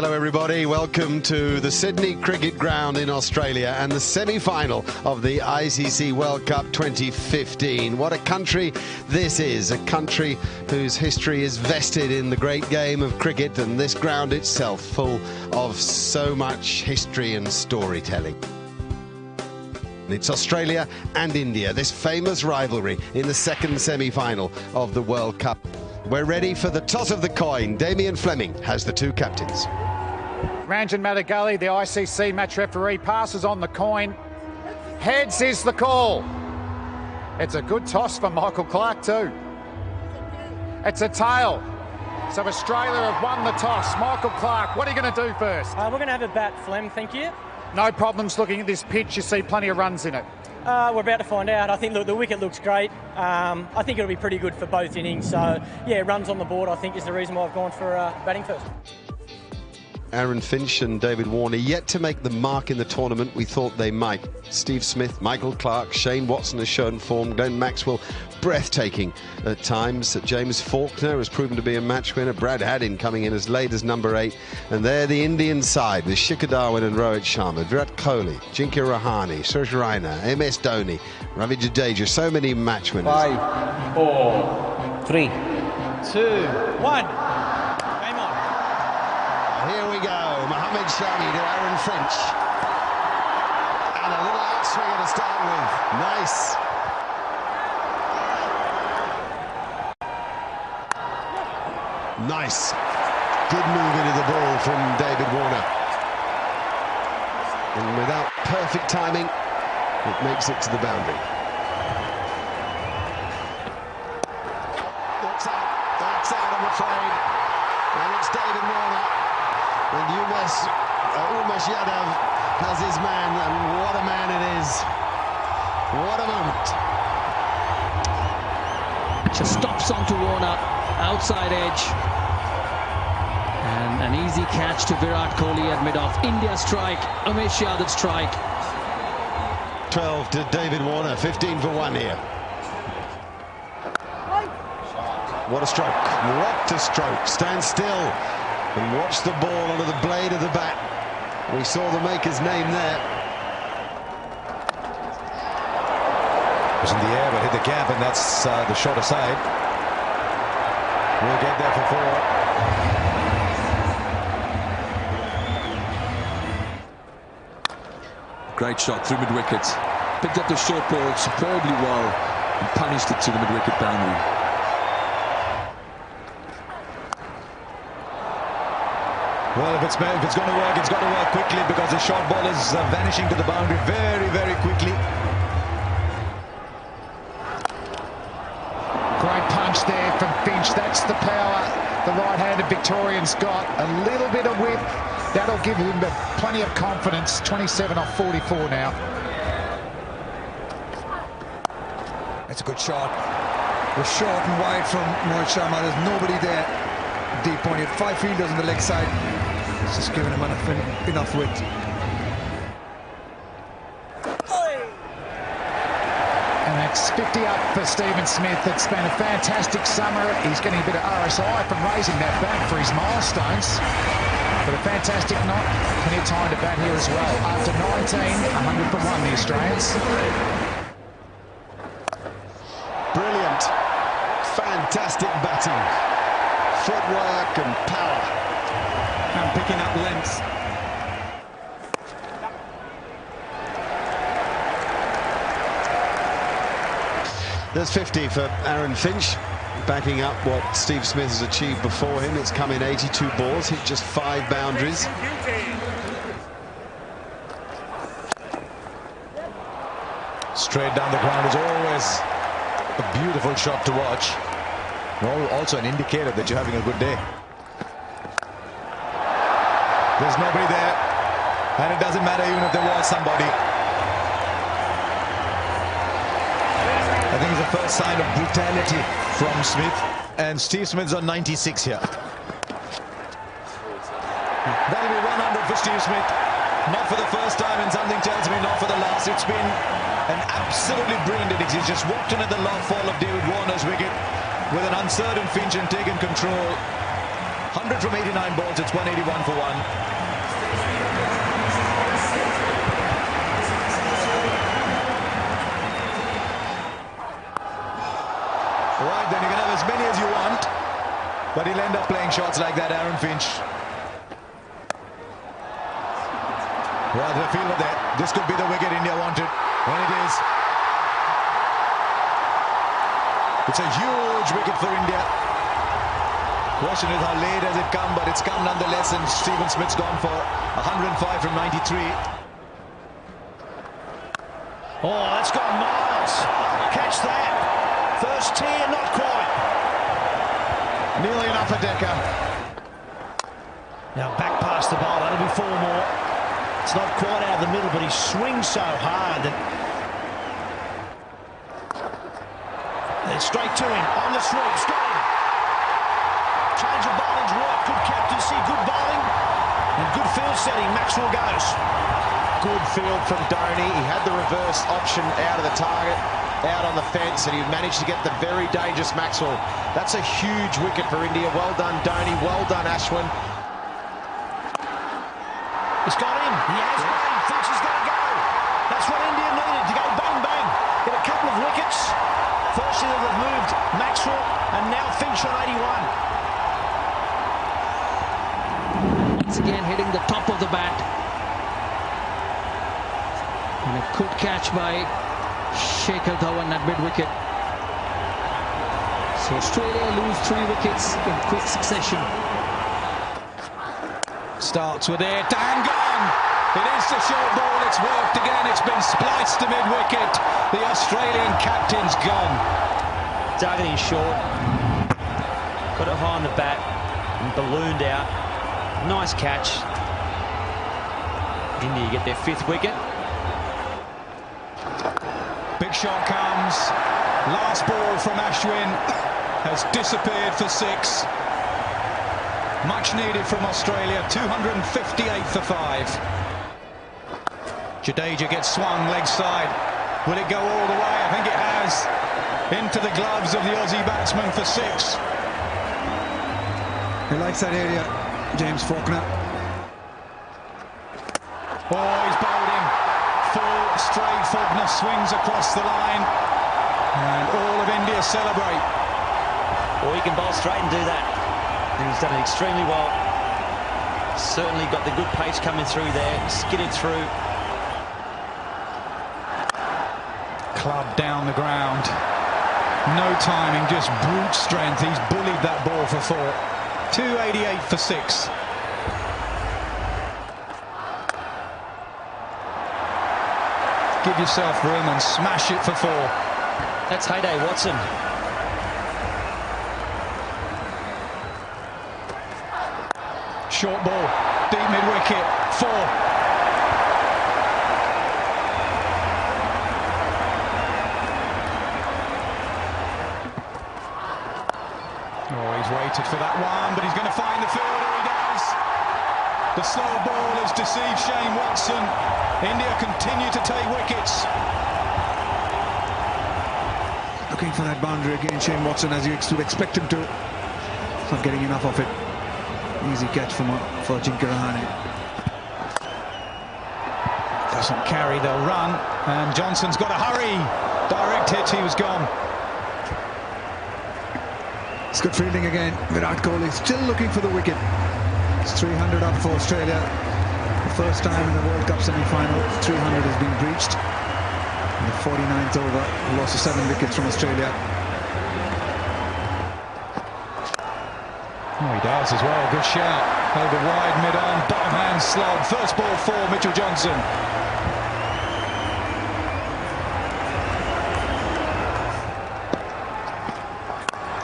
Hello everybody, welcome to the Sydney Cricket Ground in Australia and the semi-final of the ICC World Cup 2015. What a country this is, a country whose history is vested in the great game of cricket, and this ground itself full of so much history and storytelling. It's Australia and India, this famous rivalry in the second semi-final of the World Cup. We're ready for the toss of the coin. Damien Fleming has the two captains. Ranjan Madigali, the ICC match referee, passes on the coin. Heads is the call. It's a good toss for Michael Clarke too. It's a tail. So Australia have won the toss. Michael Clarke, what are you going to do first? We're going to have a bat, Flem, thank you. No problems looking at this pitch. You see plenty of runs in it. We're about to find out. I think the wicket looks great. I think it'll be pretty good for both innings. So, yeah, runs on the board, I think, is the reason why I've gone for batting first. Aaron Finch and David Warner yet to make the mark in the tournament we thought they might. Steve Smith, Michael Clarke, Shane Watson has shown form, Glenn Maxwell breathtaking at times. James Faulkner has proven to be a match winner. Brad Haddin coming in as late as number 8. And there the Indian side with Shikhar Dhawan and Rohit Sharma, Virat Kohli, Ajinkya Rahane, Suresh Raina, MS Dhoni, Ravi Jadeja, so many match winners. 5, 4, 3, 2, 1. Here we go, Mohammad Shami to Aaron Finch. And a little outswinger to start with. Nice. Nice. Good move into the ball from David Warner. And without perfect timing, it makes it to the boundary. That's out, I'm afraid. And it's David Warner. And Umesh Yadav has his man, and what a man it is. What a moment. Just stops onto Warner, outside edge. And an easy catch to Virat Kohli at mid-off. India strike, Umesh Yadav strike. 12 to David Warner, 15 for 1 here. What a stroke, what a stroke. Stand still and watch the ball onto the blade of the bat. We saw the maker's name there. It was in the air but hit the gap, and that's the shot aside. We'll get there for 4. Great shot through mid-wicket. Picked up the short ball superbly well and punished it to the mid-wicket boundary. Well, if it's going to work, it's got to work quickly, because the short ball is vanishing to the boundary very, very quickly. Great punch there from Finch. That's the power the right-handed Victorian's got. A little bit of whip. That'll give him plenty of confidence. 27 off 44 now. That's a good shot. We're short and wide from Rohit Sharma. There's nobody there. Deep point. He had 5 fielders on the leg side. It's just giving him enough width. And that's 50 up for Stephen Smith. It's been a fantastic summer. He's getting a bit of RSI from raising that bat for his milestones. But a fantastic knot. Plenty of time to bat here as well. After 19, 100 for 1, the Australians. Brilliant. Fantastic batting. Footwork and power. And picking up length. There's 50 for Aaron Finch, backing up what Steve Smith has achieved before him. It's come in 82 balls, hit just 5 boundaries. Straight down the ground is always a beautiful shot to watch. Also an indicator that you're having a good day. There's nobody there, and it doesn't matter even if there was somebody. I think it's the first sign of brutality from Smith, and Steve Smith's on 96 here. That'll be 100 for Steve Smith. Not for the first time, and something tells me not for the last. It's been an absolutely brilliant innings. He's just walked in at the long fall of David Warner's wicket with an uncertain Finch and taken control. 100 from 89 balls. It's 181 for 1. Right, then you can have as many as you want, but he'll end up playing shots like that, Aaron Finch. Right, the fielder there. This could be the wicket India wanted, and it is. It's a huge wicket for India. Question is how late has it come, but it's come nonetheless, and Stephen Smith's gone for 105 from 93. Oh, that's gone miles. Catch that. First tier, not quite. Nearly an upper decker. Now back past the bowl, that'll be 4 more. It's not quite out of the middle, but he swings so hard that it's straight to him on the sweep. Got him. Change of bowling's work. Good captaincy, good bowling, and good field setting. Maxwell goes. Good field from Dhoni. He had the reverse option out of the target, out on the fence, and he managed to get the very dangerous Maxwell. That's a huge wicket for India. Well done, Dhoni. Well done, Ashwin. He's got him. He has bang. Thinks he's going to go. That's what India needed, to go bang, bang. Get a couple of wickets. Firstly, they've moved Maxwell, and now Finch on 81. Once again hitting the top of the bat. And a good catch by Shikhar Dhawan at mid-wicket. So Australia lose 3 wickets in quick succession. Starts with it, and gone. It is the short ball. It's worked again. It's been spliced to mid-wicket. The Australian captain's gone. Targeting short. Got it high on the bat and ballooned out. Nice catch. India get their 5th wicket. Big shot comes. Last ball from Ashwin has disappeared for 6. Much needed from Australia. 258 for 5. Jadeja gets swung leg side. Will it go all the way? I think it has. Into the gloves of the Aussie batsman for 6. He likes that area, James Faulkner. Oh, he's bowled him. Full straight. Faulkner swings across the line. And all of India celebrate. Or he can bowl straight and do that. And he's done it extremely well. Certainly got the good pace coming through there. Skidded through. Club down the ground. No timing, just brute strength. He's bullied that ball for 4. 288 for 6. Give yourself room and smash it for 4. That's Heyday Watson. Short ball, deep mid-wicket, 4. Oh, he's waited for that one, but he's going to find the fielder. He does. The slow ball has deceived Shane Watson. India continue to take wickets. Looking for that boundary again, Shane Watson, as you would expect him to. Not getting enough of it. Easy catch for Ajinkya Rahane. Doesn't carry, they'll run. And Johnson's got to hurry. Direct hit, he was gone. It's good fielding again. Virat Kohli still looking for the wicket. It's 300 up for Australia. The first time in the World Cup semi-final, 300 has been breached. In the 49th over, loss of 7 wickets from Australia. Oh, he does as well. Good shout. Over wide, mid-on, bottom hand slog. First ball for Mitchell Johnson.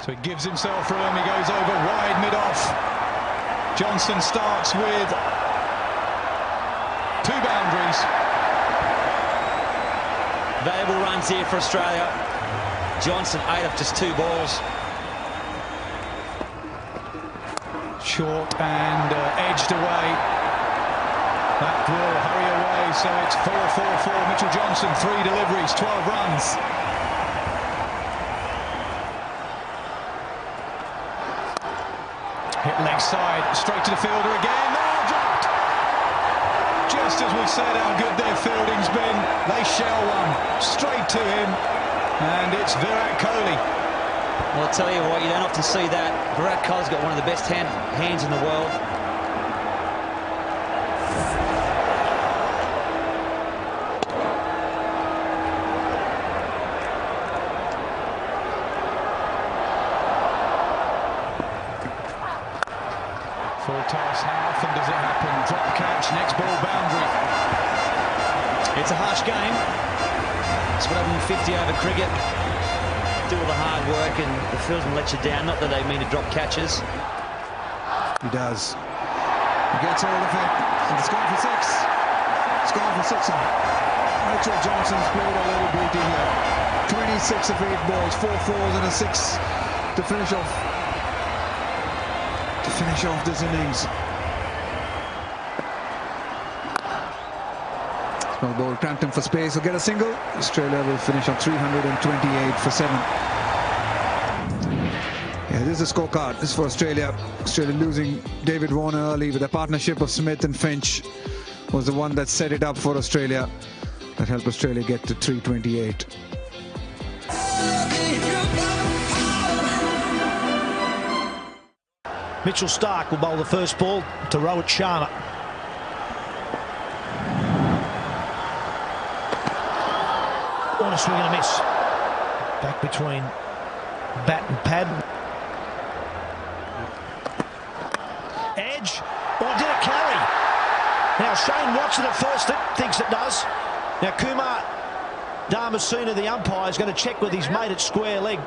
So he gives himself room. He goes over wide, mid-off. Johnson starts with 2 boundaries. Valuable runs here for Australia. Johnson 8 off just 2 balls. Short and edged away. That will hurry away, so it's 4-4-4. Mitchell Johnson, 3 deliveries, 12 runs. Hit leg side, straight to the fielder again. Oh, dropped. Just as we said how good their fielding's been, they shell one straight to him, and it's Virat Kohli. Well, I'll tell you what, you don't often see that. Virat Kohli's got one of the best hands in the world. Full toss, how often does it happen? Drop catch, next ball boundary. It's a harsh game. It's what happened in 50 over cricket. Do all the hard work and the fieldsman let you down. Not that they mean to drop catches. He does. He gets hold of it. And it's gone for six. It's gone for six. Mitchell Johnson's played a little beauty here. 26 of 8 balls, 4 fours and a 6 to finish off. This innings. Small ball cramped him for space. He'll get a single. Australia will finish on 328 for 7. Yeah, this is the scorecard. This is for Australia. Australia losing David Warner early with a partnership of Smith and Finch was the one that set it up for Australia. That helped Australia get to 328. Mitchell Starc will bowl the first ball to Rohit Sharma. On a swing and a miss. Back between bat and pad. Edge. Or did it carry? Now Shane Watson at first thinks it does. Now Kumar Dharmasena, the umpire, is going to check with his mate at square leg.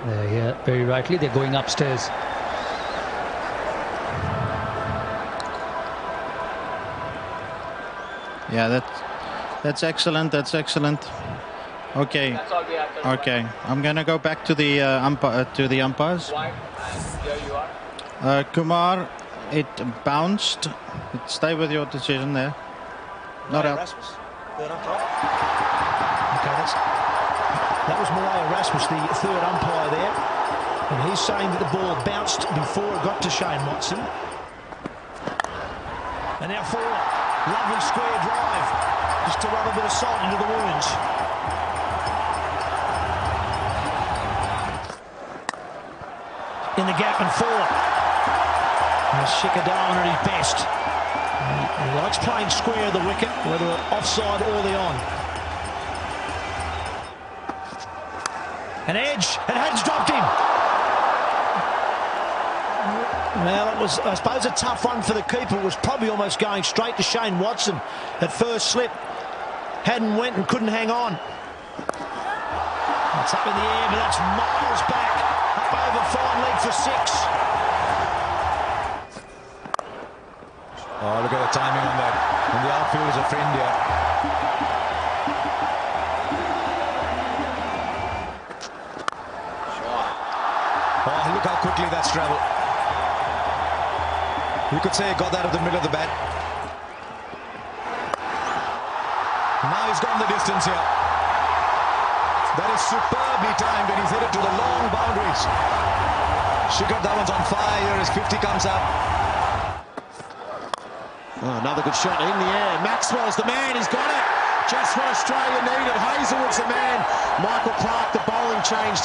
Yeah, very rightly. They're going upstairs. Yeah, that's excellent. That's excellent. Okay. Okay. I'm gonna go back to the umpires. Kumar, it bounced. Stay with your decision there. Not out. Okay, that was Malaya Rasmus, the third umpire there, and he's saying that the ball bounced before it got to Shane Watson. And now forward. Lovely square drive, just to rub a bit of salt into the wounds. In the gap and forward. There's Shikhar Dhawan at his best. He likes playing square of the wicket, whether offside or the on. An edge, and Had's dropped him. Well, it was, I suppose, a tough one for the keeper. It was probably almost going straight to Shane Watson at first slip. Hadden went and couldn't hang on. It's up in the air, but that's miles back. Up over fine leg for 6. Oh, look at the timing on that. And the outfield is a for India. Oh, look how quickly that's travelled. You could say he got that at the middle of the bat. Now he's gone the distance here. That is superbly timed, and he's hit it to the long boundaries. Shikhar Dhawan's on fire as 50 comes up. Oh, another good shot in the air. Maxwell's the man. He's got it. Just what Australia needed. Hazelwood's the man. Michael Clark, the bowling changed.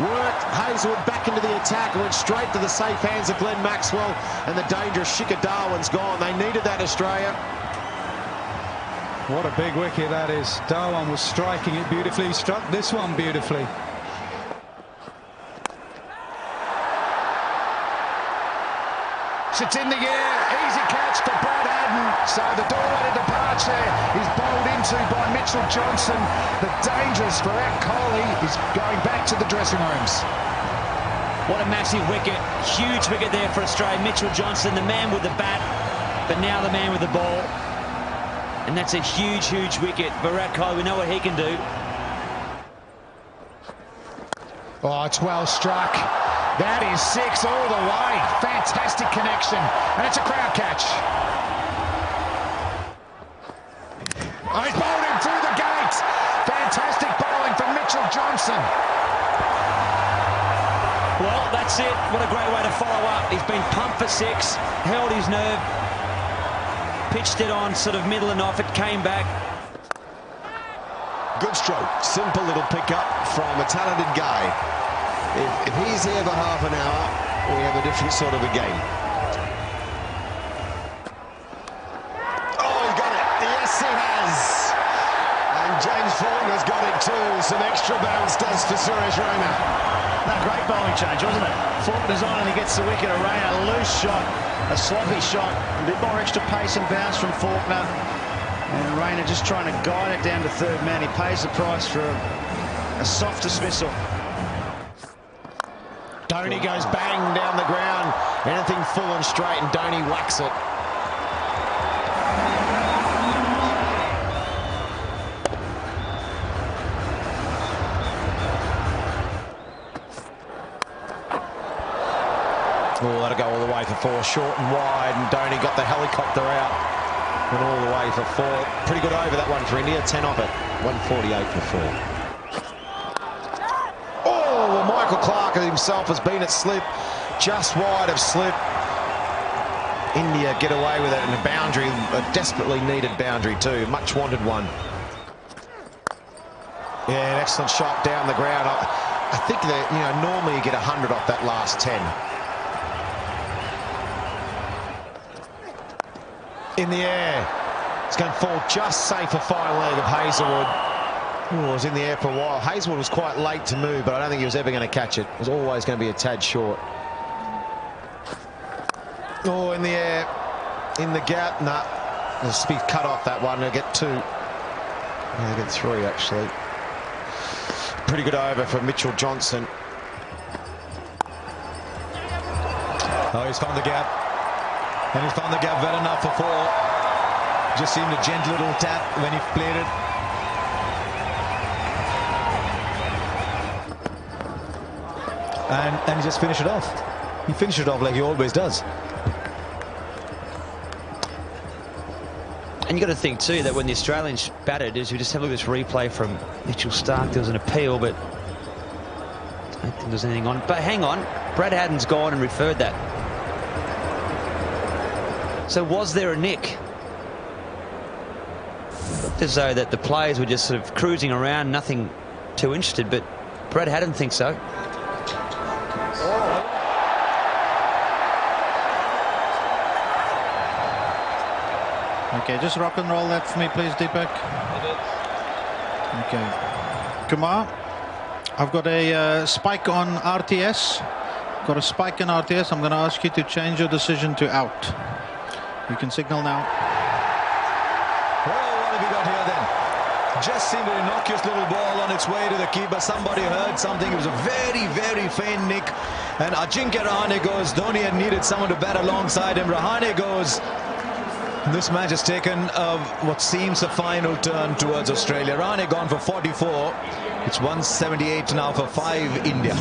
Worked Hazelwood back into the attack, went straight to the safe hands of Glenn Maxwell, and the dangerous Shikhar Dhawan's gone. They needed that, Australia. What a big wicket that is. Dhawan was striking it beautifully. He struck this one beautifully. It's in the air. Easy catch for Brad Haddin. So the doorway to departure is bowled into by Mitchell Johnson. The dangerous Virat Kohli is going back to the dressing rooms. What a massive wicket. Huge wicket there for Australia. Mitchell Johnson, the man with the bat, but now the man with the ball. And that's a huge, huge wicket. Virat Kohli, we know what he can do. Oh, it's well struck. That is 6 all the way. Fantastic connection. And it's a crowd catch. Oh, he's bowled him through the gates. Fantastic bowling from Mitchell Johnson. Well, that's it. What a great way to follow up. He's been pumped for 6, held his nerve, pitched it on sort of middle and off. It came back. Good stroke. Simple little pickup from a talented guy. If he's here for half an hour, we have a different sort of a game. Oh, he's got it. Yes, he has. And James Faulkner's got it too. Some extra bounce does for Suresh Raina. No, great bowling change, wasn't it? Faulkner's on and he gets the wicket. A Raina, loose shot, a sloppy shot, a bit more extra pace and bounce from Faulkner. And Raina just trying to guide it down to third man. He pays the price for a soft dismissal. Dhoni goes bang down the ground. Anything full and straight, and Dhoni whacks it. Oh, that'll go all the way for 4, short and wide, and Dhoni got the helicopter out. Went all the way for 4. Pretty good over that one for India. 10 off it. 148 for 4. Oh, well, Michael Clarke himself has been at slip, just wide of slip. India get away with it, and a boundary, a desperately needed boundary too. Much wanted one. Yeah, an excellent shot down the ground. I think that, you know, normally you get 100 off that last 10. In the air. It's going to fall just safe for fine leg of Hazlewood. Oh, it was in the air for a while. Hazlewood was quite late to move, but I don't think he was ever going to catch it. It was always going to be a tad short. Oh, in the air. In the gap. Nah. There's speed cut off that one. They'll get 2. They'll get 3, actually. Pretty good over for Mitchell Johnson. Oh, he's found the gap. And he's found the gap well enough for 4. Just seemed a gentle little tap when he played it. And he just finished it off. He finished it off like he always does. And you got to think too that when the Australians batted, as we just have a look at this replay from Mitchell Starc, there was an appeal, but I don't think there's anything on. But hang on, Brad Haddin's gone and referred that. So was there a nick? As though that the players were just sort of cruising around, nothing too interested, but Brad Haddin thinks so. Okay, just rock and roll that for me, please, Deepak. Okay. Kumar, I've got a spike on RTS. Got a spike in RTS. I'm going to ask you to change your decision to out. You can signal now. Well, what have we got here then? Just seemed an innocuous little ball on its way to the keeper. Somebody heard something. It was a very, very faint nick. And Ajinkya Rahane goes. Dhoni had needed someone to bat alongside him. Rahane goes. This match has taken what seems a final turn towards Australia. Rahane gone for 44. It's 178 now for 5 India.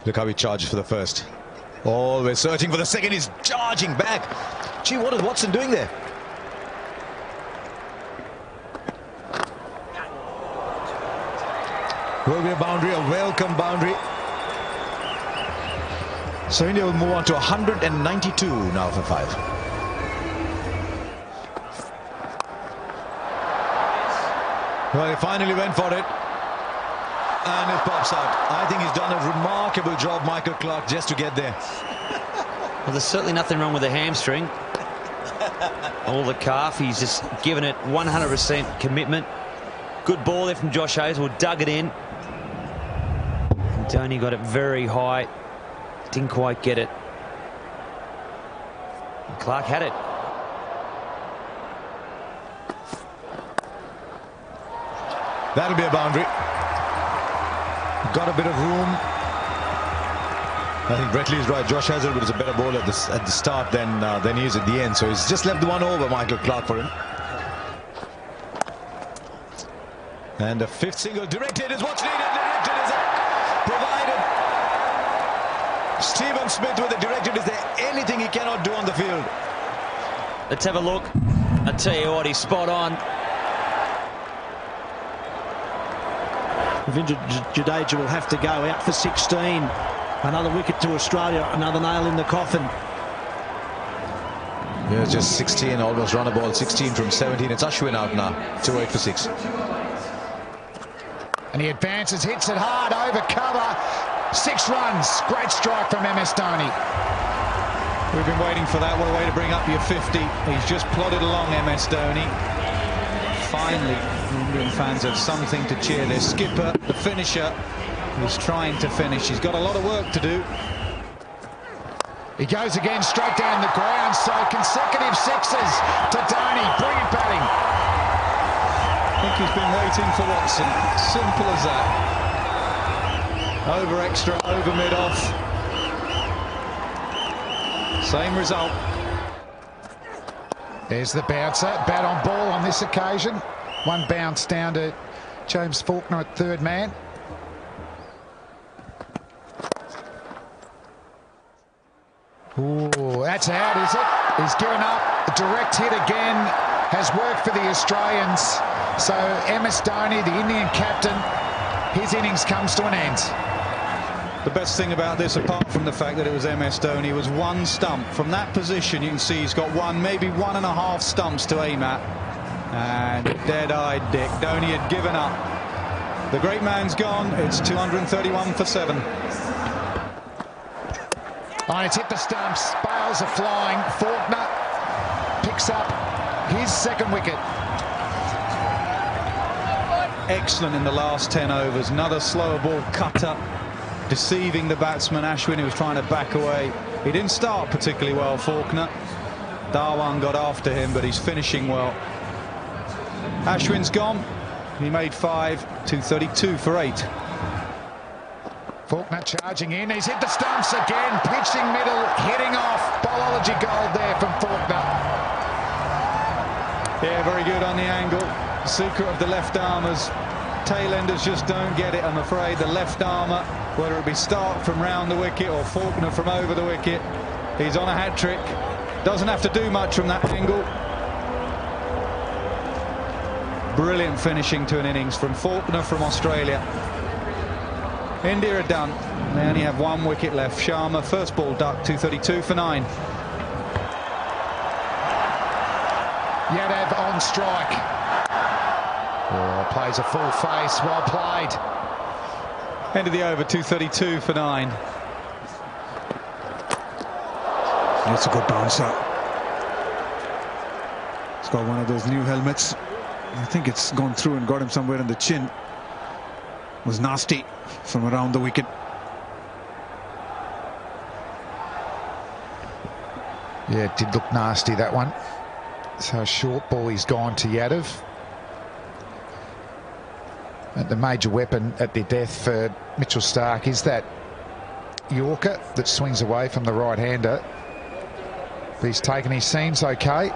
Look how he charges for the first. Always searching for the second. He's charging back. Gee, what is Watson doing there? Will be a boundary, a welcome boundary. So India will move on to 192 now for 5. Well, he finally went for it. And it pops out. I think he's done a remarkable job, Michael Clarke, just to get there. Well, there's certainly nothing wrong with the hamstring. All the calf, he's just given it 100% commitment. Good ball there from Josh Hazlewood, dug it in. And Dhoni got it very high. Didn't quite get it. And Clarke had it. That'll be a boundary. Got a bit of room. I think Bretley is right. Josh Hazlewood was a better bowler at the start than he is at the end. So he's just left the one over, Michael Clarke, for him. And the 5th single directed is what's needed. Directed is provided. Stephen Smith with the directed. Is there anything he cannot do on the field? Let's have a look. I tell you what, he's spot on. Ravindra Jadeja will have to go out for 16. Another wicket to Australia, another nail in the coffin. Yeah, just 16, almost run a ball, 16 from 17. It's Ashwin out now, 2-8 for 6. And he advances, hits it hard, over cover. 6 runs, great strike from MS Dhoni. We've been waiting for that. What a way to bring up your 50. He's just plodded along, MS Dhoni. Finally, Indian fans have something to cheer. Their skipper, the finisher, is trying to finish. He's got a lot of work to do. He goes again, straight down the ground, so consecutive sixes to Dhoni. Brilliant batting. I think he's been waiting for Watson. Simple as that. Over extra, over mid-off. Same result. There's the bouncer. Bat on ball on this occasion. One bounce down to James Faulkner at third man. Ooh, that's out, is it? He's given up. A direct hit again has worked for the Australians. So MS Dhoni, the Indian captain, his innings comes to an end. The best thing about this, apart from the fact that it was MS Dhoni, was one stump. From that position, you can see he's got one, maybe 1.5 stumps to aim at. And dead-eyed Dick. Dhoni had given up. The great man's gone. It's 231 for 7. Oh, it's hit the stumps. Bales are flying. Faulkner picks up his second wicket. Excellent in the last 10 overs. Another slower ball cutter, deceiving the batsman Ashwin, who was trying to back away. He didn't start particularly well, Faulkner. Dhawan got after him, but he's finishing well. Ashwin's gone. He made 5, 232 for 8. Faulkner charging in. He's hit the stumps again. Pitching middle, hitting off. Bowlology gold there from Faulkner. Yeah, very good on the angle. The secret of the left armers. Tailenders just don't get it, I'm afraid. The left armour, whether it be Stark from round the wicket or Faulkner from over the wicket, he's on a hat-trick. Doesn't have to do much from that angle. Brilliant finishing to an innings from Faulkner from Australia. India are done. They only have 1 wicket left. Sharma, first ball duck, 232 for 9. Yadav on strike. Oh, plays a full face. Well played. End of the over, 232 for 9. That's a good bouncer. He's got one of those new helmets. I think it's gone through and got him somewhere in the chin. It was nasty from around the wicket. Yeah, it did look nasty, that one. So short ball, he's gone to Yadav. And the major weapon at their death for Mitchell Stark is that Yorker that swings away from the right-hander. But he's taken his seams okay.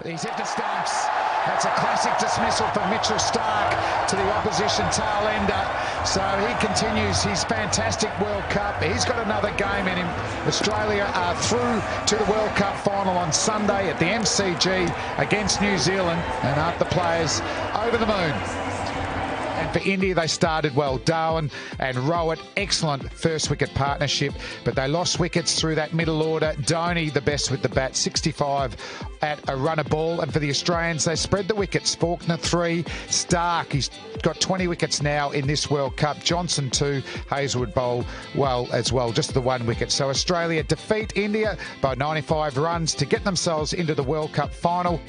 He's hit the stumps. That's a classic dismissal from Mitchell Stark to the opposition tail ender. So he continues his fantastic World Cup. He's got another game in him. Australia are through to the World Cup final on Sunday at the MCG against New Zealand, and aren't the players over the moon? And for India, they started well. Dhawan and Rohit, excellent first wicket partnership, but they lost wickets through that middle order. Dhoni, the best with the bat, 65 at a run a ball. And for the Australians, they spread the wickets. Faulkner 3, Stark, he's got 20 wickets now in this World Cup. Johnson 2, Hazlewood bowl well as well, just the 1 wicket. So Australia defeat India by 95 runs to get themselves into the World Cup final.